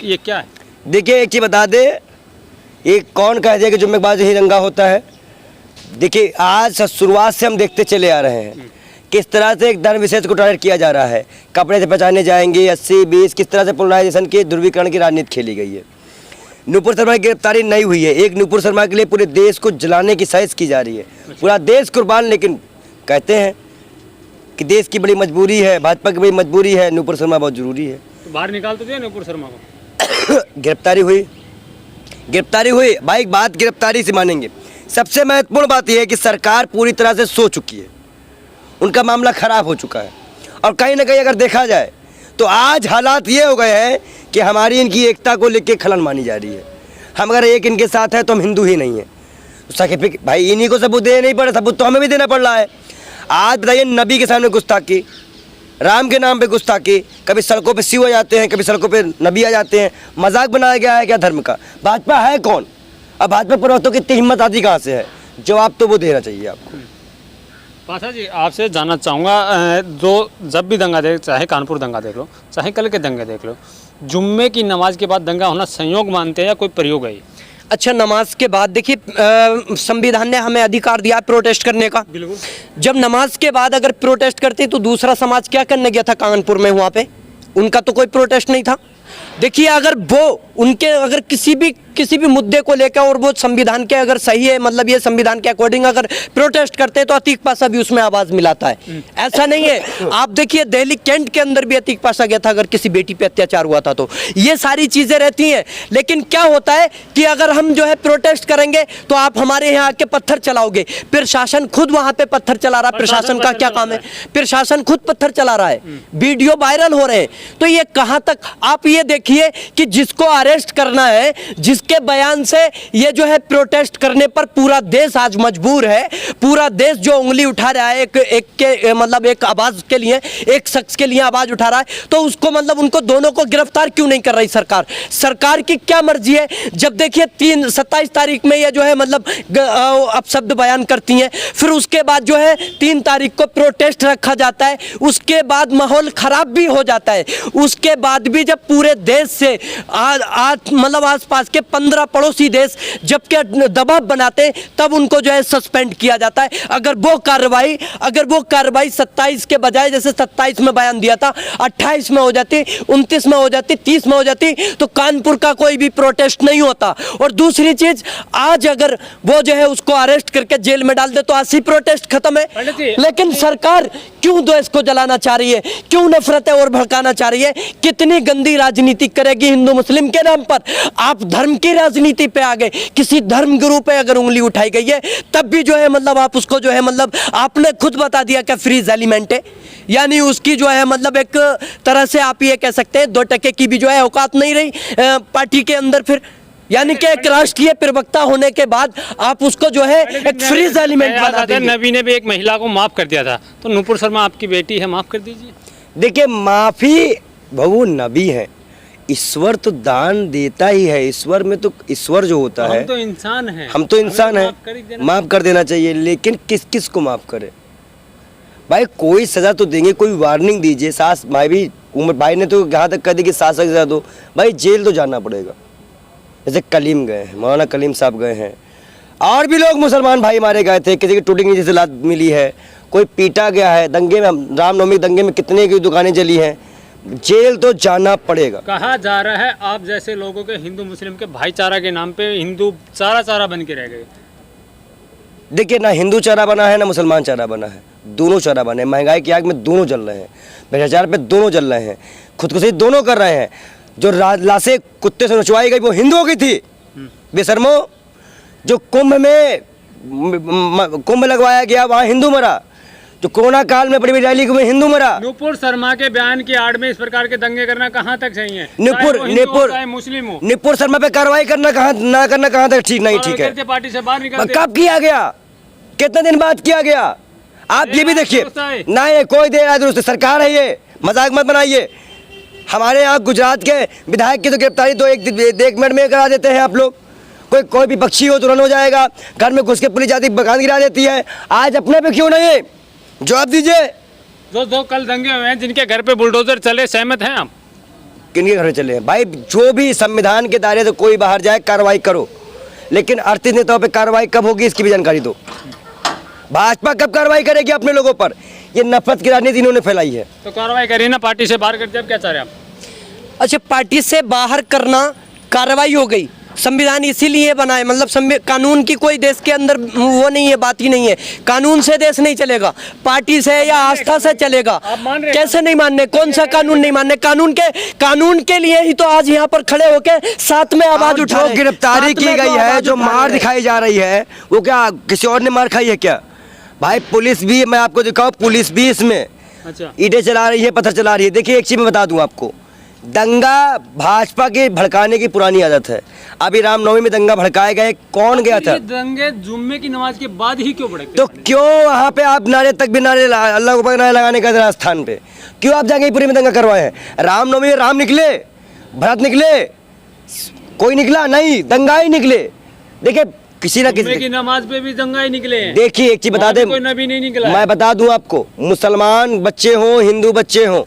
ये क्या है? देखिए एक चीज़ बता दे, ये कौन कह दिया कि जुम्मेबाज ही दंगा होता है। देखिए आज शुरुआत से हम देखते चले आ रहे हैं किस तरह से एक धर्म विशेष को टारगेट किया जा रहा है। कपड़े से पहचाने जाएंगे 80-20, किस तरह से पोलराइजेशन की ध्रुवीकरण की राजनीति खेली गई है। नुपुर शर्मा की गिरफ्तारी नहीं हुई है, एक नुपुर शर्मा के लिए पूरे देश को जलाने की साजिश की जा रही है, पूरा देश कुर्बान। लेकिन कहते हैं कि देश की बड़ी मजबूरी है, भाजपा की बड़ी मजबूरी है, नुपुर शर्मा बहुत जरूरी है। तो बाहर निकाल तो दिया नुपुर शर्मा को। गिरफ्तारी हुई भाई, बात गिरफ्तारी से मानेंगे। सबसे महत्वपूर्ण बात यह है कि सरकार पूरी तरह से सो चुकी है, उनका मामला खराब हो चुका है। और कहीं ना कहीं अगर देखा जाए तो आज हालात ये हो गए हैं कि हमारी इनकी एकता को लेकर खलन मानी जा रही है। हम अगर एक इनके साथ है तो हम हिंदू ही नहीं है। तो भाई इन्हीं को सबूत देना नहीं पड़ा, सबूत तो हमें भी देना पड़ रहा है। आज बताइए, नबी के सामने गुस्ताखी, राम के नाम पे गुस्ताखी, कभी सड़कों पे शिव आ जाते हैं, कभी सड़कों पे नबी आ जाते हैं। मजाक बनाया गया है क्या धर्म का? भाजपा है कौन? अब भाजपा प्रवक्तों की इतनी हिम्मत आती कहाँ से है? जवाब तो वो देना चाहिए आपको। पासा जी, आपसे जानना चाहूँगा, जो जब भी दंगा देख, चाहे कानपुर दंगा देख लो, चाहे कल के दंगे देख लो, जुम्मे की नमाज के बाद दंगा होना संयोग मानते हैं या कोई प्रयोग है? अच्छा, नमाज के बाद देखिए, संविधान ने हमें अधिकार दिया प्रोटेस्ट करने का। बिल्कुल। जब नमाज के बाद अगर प्रोटेस्ट करते तो दूसरा समाज क्या करने गया था कानपुर में? वहाँ पे उनका तो कोई प्रोटेस्ट नहीं था। देखिए, अगर वो उनके अगर किसी भी मुद्दे को लेकर और वो संविधान के अगर सही है, मतलब ये संविधान के अकॉर्डिंग अगर प्रोटेस्ट करते हैं तो अतीक पाशा भी उसमें आवाज मिलाता है। ऐसा नहीं है। आप देखिए दिल्ली कैंट के अंदर भी अतीक पाशा गया था अगर किसी बेटी पे अत्याचार हुआ था। तो ये सारी चीजें रहती हैं। लेकिन क्या होता है कि अगर हम जो है प्रोटेस्ट करेंगे तो आप हमारे यहाँ आके पत्थर चलाओगे। प्रशासन खुद वहां पे पत्थर चला रहा है। प्रशासन का क्या काम है? प्रशासन खुद पत्थर चला रहा है, वीडियो वायरल हो रहे हैं। तो ये कहां तक? आप ये देखिए कि जिसको अरेस्ट करना है, जिसके बयान से ये जो है प्रोटेस्ट करने पर पूरा देश आज मजबूर है, पूरा देश जो उंगली उठा रहा है एक आवाज के लिए, एक शख्स के लिए आवाज उठा रहा है, तो उसको मतलब उनको दोनों को गिरफ्तार क्यों नहीं कर रही सरकार? सरकार की क्या मर्जी है? जब देखिए 27 तारीख में ये जो है मतलब अपशब्द बयान करती हैं, फिर उसके बाद जो है 3 तारीख को प्रोटेस्ट रखा जाता है, उसके बाद माहौल खराब भी हो जाता है। उसके बाद भी जब पूरे देश से मतलब आसपास के 15 पड़ोसी देश जब के दबाव बनाते हैं तब उनको जो है सस्पेंड किया जाता है। अगर वो कार्रवाई 27 के बजाय जैसे 27 में बयान दिया था 28 में हो जाती, 29 में हो जाती, 30 में हो जाती, तो कानपुर का कोई भी प्रोटेस्ट नहीं होता। और दूसरी चीज, आज अगर वो जो है उसको अरेस्ट करके जेल में डाल दे तो 80 प्रोटेस्ट खत्म है। लेकिन सरकार क्यों देश को जलाना चाह रही है? क्यों नफरतें और भड़काना चाह रही है? कितनी गंदी राजनीति करेगी हिंदू मुस्लिम के नाम पर? आप धर्म की राजनीति पे आ गए। किसी धर्म गुरु पे अगर उंगली उठाई गई है तब भी जो है मतलब आप उसको जो है मतलब आपने खुद बता दिया कि फ्रीज एलिमेंट है, यानी उसकी जो है मतलब एक तरह से आप ये कह सकते हैं 2% की भी जो है औकात नहीं रही पार्टी के अंदर। फिर यानी कि एक राष्ट्रीय प्रवक्ता होने के बाद आप उसको जो है एक फ्रीज एलिमेंट बना देंगे। नबी ने भी एक महिला को माफ कर दिया था, तो नुपुर शर्मा आपकी बेटी है, माफ कर दीजिए। देखिए माफी, वो नबी है, ईश्वर तो दान देता ही है। ईश्वर में तो ईश्वर जो होता है, हम तो इंसान हैं, हम तो इंसान हैं, माफ कर देना चाहिए। लेकिन किस किस को माफ करे भाई? कोई सजा तो देंगे, कोई वार्निंग दीजिए। सास भाई भी, उमर भाई ने तो यहाँ तक कह दी कि सास की सजा दो, भाई जेल तो जाना पड़ेगा। जैसे कलीम गए हैं, मौलाना कलीम साहब गए हैं, और भी लोग मुसलमान भाई मारे गए थे, किसी की टूटी नीचे से लात मिली है, कोई पीटा गया है। दंगे में, रामनवमी दंगे में कितने की दुकानें जली हैं। जेल तो जाना पड़ेगा। कहा जा रहा है आप जैसे लोगों के हिंदू मुस्लिम के भाईचारा के नाम पे हिंदू चारा बन के रह गए। देखिए, ना हिंदू चारा बना है ना मुसलमान चारा बना है, दोनों चारा बने। महंगाई की आग में दोनों जल रहे हैं, भ्रष्टाचार पे दोनों जल रहे हैं, खुदकुशी दोनों कर रहे हैं। जो लाशें कुत्ते से नचवाई गई वो हिंदुओं की थी बेशर्मो। जो कुंभ लगवाया गया वहाँ हिंदू मरा। जो कोरोना काल में बड़ी बड़ी रैली में हिंदू मरा। नुपुर शर्मा के बयान की आड़ में इस प्रकार के दंगे करना कहाँ तक सही है? मुस्लिम हो, नुपुर शर्मा पे कार्रवाई करना ना करना कहाँ तक ठीक नहीं ठीक है? पार्टी से बाहर निकलते। कब किया गया? कितने दिन बाद किया गया? आप ये भी देखिए ना, ये कोई देर आज दुरुस्त सरकार है, ये मजाक मत बनाइए। हमारे यहाँ गुजरात के विधायक की तो गिरफ्तारी तो एक मिनट में करा देते हैं आप लोग। कोई भी पक्षी हो तुरंत हो जाएगा, घर में घुस के पुलिस जाती बगान गिरा देती है। आज अपने पे क्यों नहीं? जवाब दीजिए। जो कल दंगे हुए हैं जिनके घर पे बुलडोजर चले, सहमत हैं आप? किनके घर में चले हैं? भाई जो भी संविधान के दायरे से कोई बाहर जाए कार्रवाई करो, लेकिन अर्थीय नेताओं पे कार्रवाई कब होगी इसकी भी जानकारी दो। भाजपा कब कार्रवाई करेगी अपने लोगों पर? ये नफरत की राजनीति इन्होंने फैलाई है। तो कार्रवाई करिए ना, पार्टी से बाहर कर दिया, अब क्या चाह रहे हैं आप? अच्छा, पार्टी से बाहर करना कार्रवाई हो गई। संविधान इसीलिए बनाए, मतलब कानून की कोई देश के अंदर वो नहीं है, बात ही नहीं है। कानून से देश नहीं चलेगा, पार्टी से या आस्था से चलेगा। कैसे नहीं मानने? कौन सा कानून नहीं मानने? कानून के लिए ही तो आज यहाँ पर खड़े होके साथ में आवाज उठा रहे। गिरफ्तारी की गई है, जो मार दिखाई जा रही है, वो क्या किसी और ने मार खाई है क्या? भाई पुलिस भी, मैं आपको दिखाऊं, पुलिस भी इसमें अच्छा ईंटें चला रही है, पत्थर चला रही है। देखिए एक चीज मैं बता दूं आपको, दंगा भाजपा के भड़काने की पुरानी आदत है। अभी रामनवमी में दंगा भड़काए गए, कौन गया था? ये दंगे जुम्मे की नमाज के बाद ही क्यों भड़कते? तो क्यों वहाँ पे आप नारे तक भी नारे अल्लाह को नारे लगाने का राजस्थान पे क्यों आप जाके पूरी में दंगा करवाए हैं? रामनवमी में राम निकले, भरत निकले, कोई निकला नहीं, दंगा ही निकले। देखिए किसी ना जुम्मे किसी की नमाज पे भी दंगा ही निकले हैं। देखिए एक चीज बता दे, कोई नबी नहीं निकला है। मैं बता दूं आपको, मुसलमान बच्चे हों, हिंदू बच्चे हों,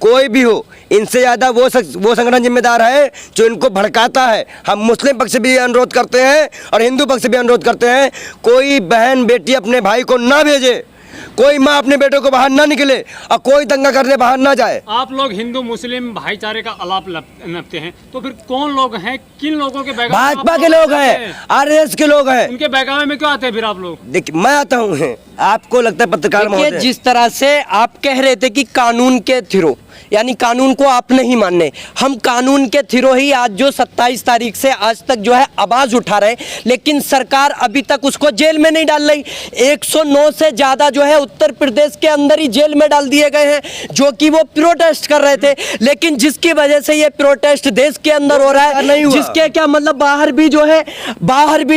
कोई भी हो, इनसे ज़्यादा वो संगठन जिम्मेदार है जो इनको भड़काता है। हम मुस्लिम पक्ष से भी अनुरोध करते हैं और हिंदू पक्ष से भी अनुरोध करते हैं, कोई बहन बेटी अपने भाई को ना भेजे, कोई माँ अपने बेटों को बाहर ना निकले और कोई दंगा करने बाहर ना जाए। आप लोग हिंदू मुस्लिम भाईचारे का अलाप नपते हैं, तो फिर कौन लोग हैं, किन लोगों के बैगावे? भाजपा के लोग हैं, आरएसएस के लोग हैं। उनके बैगावे में क्यों आते हैं फिर आप लोग? देखिए मैं आता हूँ, आपको लगता है पत्रकार महोदय, जिस तरह से आप कह रहे थे कि कानून के थ्रू, यानी कानून को आप नहीं मानने, हम कानून के थ्रू ही आज जो 27 तारीख से आज तक जो है आवाज उठा रहे, लेकिन सरकार अभी तक उसको जेल में नहीं डाल रही। 109 से ज्यादा जो है उत्तर प्रदेश के अंदर ही जेल में डाल दिए गए हैं, जो कि वो प्रोटेस्ट कर रहे थे। लेकिन जिसकी वजह से ये प्रोटेस्ट देश के अंदर हो रहा है, जिसके क्या मतलब बाहर भी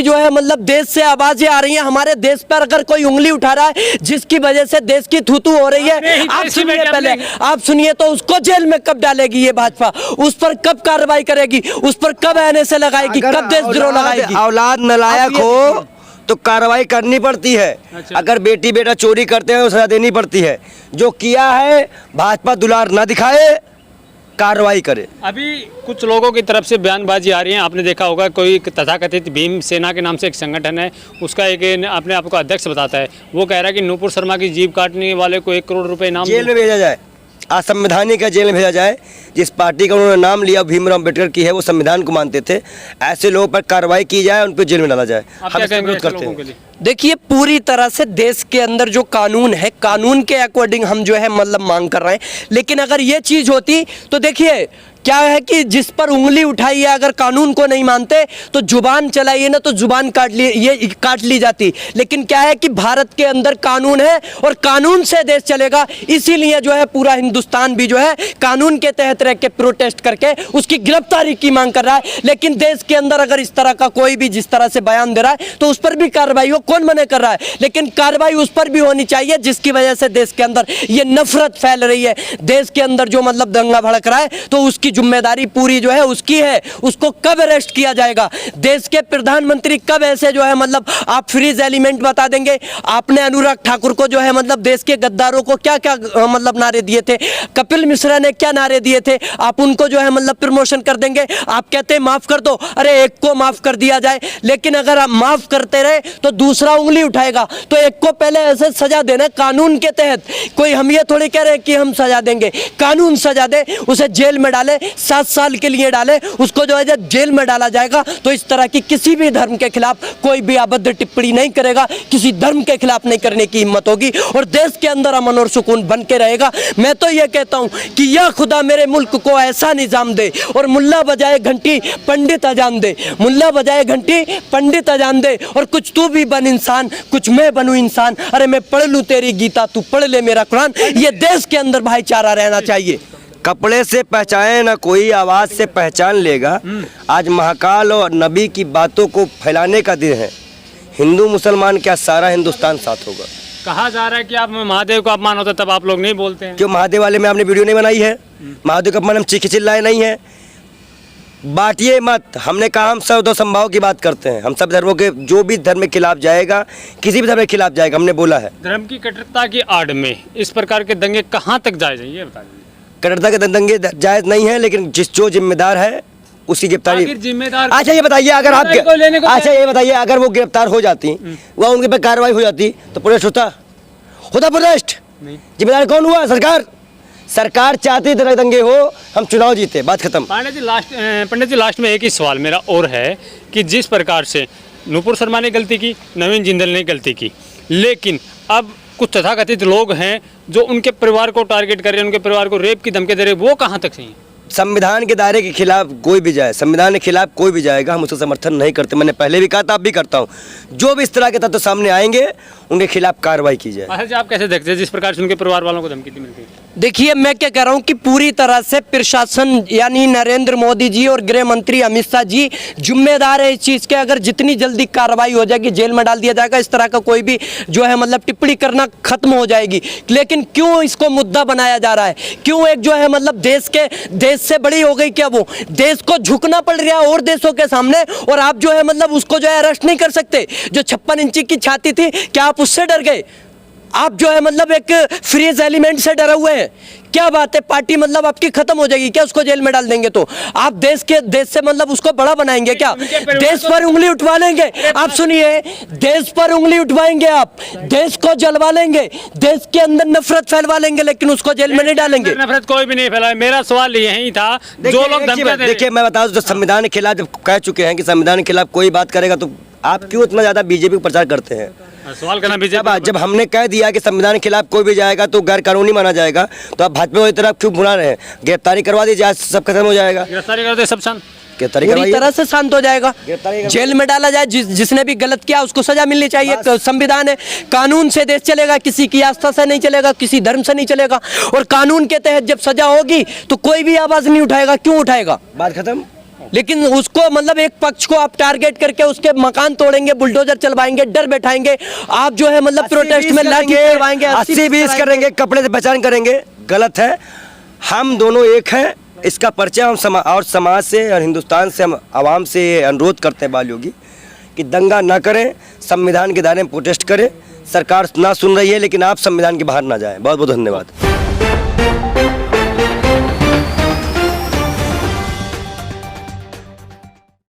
जो है मतलब देश से आवाजें आ रही हैं, हमारे देश पर अगर कोई उंगली उठा रहा है जिसकी वजह से देश की थूथू हो रही है, आप सुनिए, पहले आप सुनिए, तो उसको जेल में कब डालेगी ये भाजपा? उस पर कब कार्रवाई करेगी? उस पर कब एनएसए लगाएगी? कब देशद्रोह लगाएगी? औलाद नालायक हो तो कार्रवाई करनी पड़ती है। अच्छा। अगर बेटी बेटा चोरी करते हैं तो सजा देनी पड़ती है। जो किया है भाजपा दुलार ना दिखाए, कार्रवाई करे। अभी कुछ लोगों की तरफ से बयानबाजी आ रही है, आपने देखा होगा, कोई तथाकथित भीम सेना के नाम से एक संगठन है, उसका एक अपने आप को अध्यक्ष बताता है, वो कह रहा है कि नूपुर शर्मा की जीभ काटने वाले को 1 करोड़ रुपए इनाम जेल में भेजा जाए, असंवैधानिक जेल में भेजा जाए। जिस पार्टी का उन्होंने नाम लिया भीमराव अम्बेडकर की है, वो संविधान को मानते थे, ऐसे लोगों पर कार्रवाई की जाए, उन पर जेल में डाला जाए। आप हम क्या इसका कहेंगे विरोध ऐसे करते लोगों के हैं। लिए? देखिए पूरी तरह से देश के अंदर जो कानून है, कानून के अकॉर्डिंग हम जो है मतलब मांग कर रहे हैं। लेकिन अगर ये चीज होती तो देखिए क्या है कि जिस पर उंगली उठाई है, अगर कानून को नहीं मानते तो जुबान चलाइए ना, तो जुबान काट ली जाती। लेकिन क्या है कि भारत के अंदर कानून है और कानून से देश चलेगा, इसीलिए जो है पूरा हिंदुस्तान भी जो है कानून के तहत रह के प्रोटेस्ट करके उसकी गिरफ्तारी की मांग कर रहा है। लेकिन देश के अंदर अगर इस तरह का कोई भी जिस तरह से बयान दे रहा है तो उस पर भी कार्रवाई हो, कौन मना कर रहा है? लेकिन कार्रवाई उस पर भी होनी चाहिए जिसकी वजह से देश के अंदर ये नफरत फैल रही है। देश के अंदर जो मतलब दंगा भड़क रहा है तो उसकी जिम्मेदारी पूरी जो है उसकी है। उसको कब अरेस्ट किया जाएगा? देश के प्रधानमंत्री कब ऐसे जो है मतलब आप फ्रीज एलिमेंट बता देंगे? आपने अनुराग ठाकुर को जो है मतलब देश के गद्दारों को क्या क्या मतलब नारे दिए थे, कपिल मिश्रा ने क्या नारे दिए थे, आप उनको जो है मतलब प्रमोशन कर देंगे। आप कहते हैं माफ कर दो, अरे एक को माफ कर दिया जाए, लेकिन अगर आप माफ करते रहे तो दूसरा उंगली उठाएगा। तो एक को पहले ऐसे सजा देना कानून के तहत। कोई हम ये थोड़ी कह रहे हैं कि हम सजा देंगे, कानून सजा दे, उसे जेल में डाले, 7 साल के लिए डाले, उसको जो है जब जेल में डाला जाएगा तो इस तरह की किसी भी धर्म के खिलाफ कोई भी अभद्र टिप्पणी नहीं करेगा, किसी धर्म के खिलाफ नहीं करने की हिम्मत होगी और देश के अंदर अमन और सुकून बन के रहेगा। मैं तो ये कहता हूं कि या खुदा मेरे मुल्क को ऐसा निजाम दे और मुल्ला बजाए घंटी पंडित अजान दे, मुल्ला बजाए घंटी पंडित अजान दे, और कुछ तू भी बन इंसान, कुछ मैं बनूं इंसान, अरे मैं पढ़ लूं तेरी गीता, तू पढ़ ले मेरा कुरान। ये देश के अंदर भाईचारा रहना चाहिए। कपड़े से पहचाने ना कोई, आवाज से पहचान लेगा। आज महाकाल और नबी की बातों को फैलाने का दिन है। हिंदू मुसलमान क्या सारा हिंदुस्तान साथ होगा। कहा जा रहा है कि आप महादेव का अपमान होता है तब आप लोग नहीं बोलते हैं। क्यों महादेव वाले में आपने वीडियो नहीं बनाई है? महादेव का अपमान हम चीखे चिल्लाए नहीं है। बांटिए मत, हमने कहा हम सर्वधर्म समभाव की बात करते हैं। हम सब धर्मों के, जो भी धर्म के खिलाफ जाएगा, किसी भी धर्म के खिलाफ जाएगा, हमने बोला है। धर्म की कट्टरता की आड़ में इस प्रकार के दंगे कहाँ तक जाए ये बता दीजिए। कट्टरता के दंगे जायज़ नहीं है, लेकिन जो जिम्मेदार है उसकी गिरफ्तारी। आखिर जिम्मेदार अच्छा ये बताइए, अगर आप को लेने को अच्छा ये बताइए, अगर वो गिरफ्तार हो जाती, वह उनके पे कार्रवाई हो जाती, तो प्रोटेस्ट होता प्रोटेस्ट? नहीं। जिम्मेदार कौन हुआ? सरकार चाहती है दंगे हो, हम चुनाव जीते, बात खत्म। पंडित जी लास्ट में एक ही सवाल मेरा और है कि जिस प्रकार से नूपुर शर्मा ने गलती की, नवीन जिंदल ने गलती की, लेकिन अब कुछ तथाकथित लोग हैं जो उनके परिवार को टारगेट कर रहे हैं, उनके परिवार को रेप की धमकी दे रहे हैं, वो कहाँ तक सही है? संविधान के दायरे के खिलाफ कोई भी जाए, संविधान के खिलाफ कोई भी जाएगा, हम उसका समर्थन नहीं करते। मैंने पहले भी कहा था, अब भी करता हूँ। जो भी इस तरह के तत्व सामने आएंगे उनके खिलाफ कार्रवाई की जाए। अच्छा जी, आप कैसे देखते हैं जिस प्रकार से उनके परिवार वालों को धमकी मिलती है? देखिए, मैं क्या कह रहा हूं कि पूरी तरह से प्रशासन यानी नरेंद्र मोदी जी और गृह मंत्री अमित शाह जी जिम्मेदार है इस चीज़ के। अगर जितनी जल्दी कार्रवाई हो जाएगी, जेल में डाल दिया जाएगा, इस तरह का कोई भी जो है मतलब टिप्पणी करना खत्म हो जाएगी। लेकिन क्यों इसको मुद्दा बनाया जा रहा है? क्यों एक जो है मतलब देश से बड़ी हो गई क्या वो? देश को झुकना पड़ रहा है और देशों के सामने, और आप जो है मतलब उसको जो है अरेस्ट नहीं कर सकते। जो 56 इंची की छाती थी, क्या आप उससे डर गए? आप जो है मतलब एक फ्रीज एलिमेंट से डरे हुए हैं। क्या बात है, पार्टी मतलब आपकी खत्म हो जाएगी क्या उसको जेल में डाल देंगे तो? आप देश से मतलब उसको बड़ा बनाएंगे क्या? देश पर उंगली उठवा लेंगे आप? सुनिए, देश पर उंगली उठवाएंगे आप, देश को जलवा लेंगे, देश के अंदर नफरत फैलवा लेंगे, लेकिन उसको जेल में नहीं डालेंगे। नफरत कोई भी नहीं फैलाए। मेरा सवाल यही था, जो लोग देखिए मैं बता दूं, जो संविधान के खिलाफ जब कह चुके हैं कि संविधान के खिलाफ कोई बात करेगा, तो आप क्यों इतना ज्यादा बीजेपी को प्रचार करते हैं? सवाल करना बीजेपी। जब हमने कह दिया कि संविधान के खिलाफ कोई भी जाएगा तो गैर कानूनी माना जाएगा, तो आप भाजपा की तरफ क्यों बुला रहे हैं? गिरफ्तारी करवा दीजिए, आज सब खत्म हो जाएगा। गिरफ्तारी करते सब शांत, गिरफ्तारी पूरी तरह से शांत हो जाएगा, जेल में डाला जाए। जिसने भी गलत किया उसको सजा मिलनी चाहिए। संविधान है, कानून से देश चलेगा, किसी की आस्था से नहीं चलेगा, किसी धर्म से नहीं चलेगा। और कानून के तहत जब सजा होगी तो कोई भी आवाज नहीं उठाएगा। क्यों उठाएगा? बात खत्म। लेकिन उसको मतलब एक पक्ष को आप टारगेट करके उसके मकान तोड़ेंगे, बुलडोजर चलवाएंगे, डर बैठाएंगे, आप जो है मतलब प्रोटेस्ट में लाठी चलवाएंगे, 80-20 करेंगे, कपड़े से पहचान करेंगे, गलत है। हम दोनों एक हैं, इसका परिचय हम और समाज से और हिंदुस्तान से, हम आवाम से अनुरोध करते हैं बाल योगी कि दंगा ना करें, संविधान के दायरे में प्रोटेस्ट करें। सरकार ना सुन रही है, लेकिन आप संविधान के बाहर ना जाएं। बहुत बहुत धन्यवाद।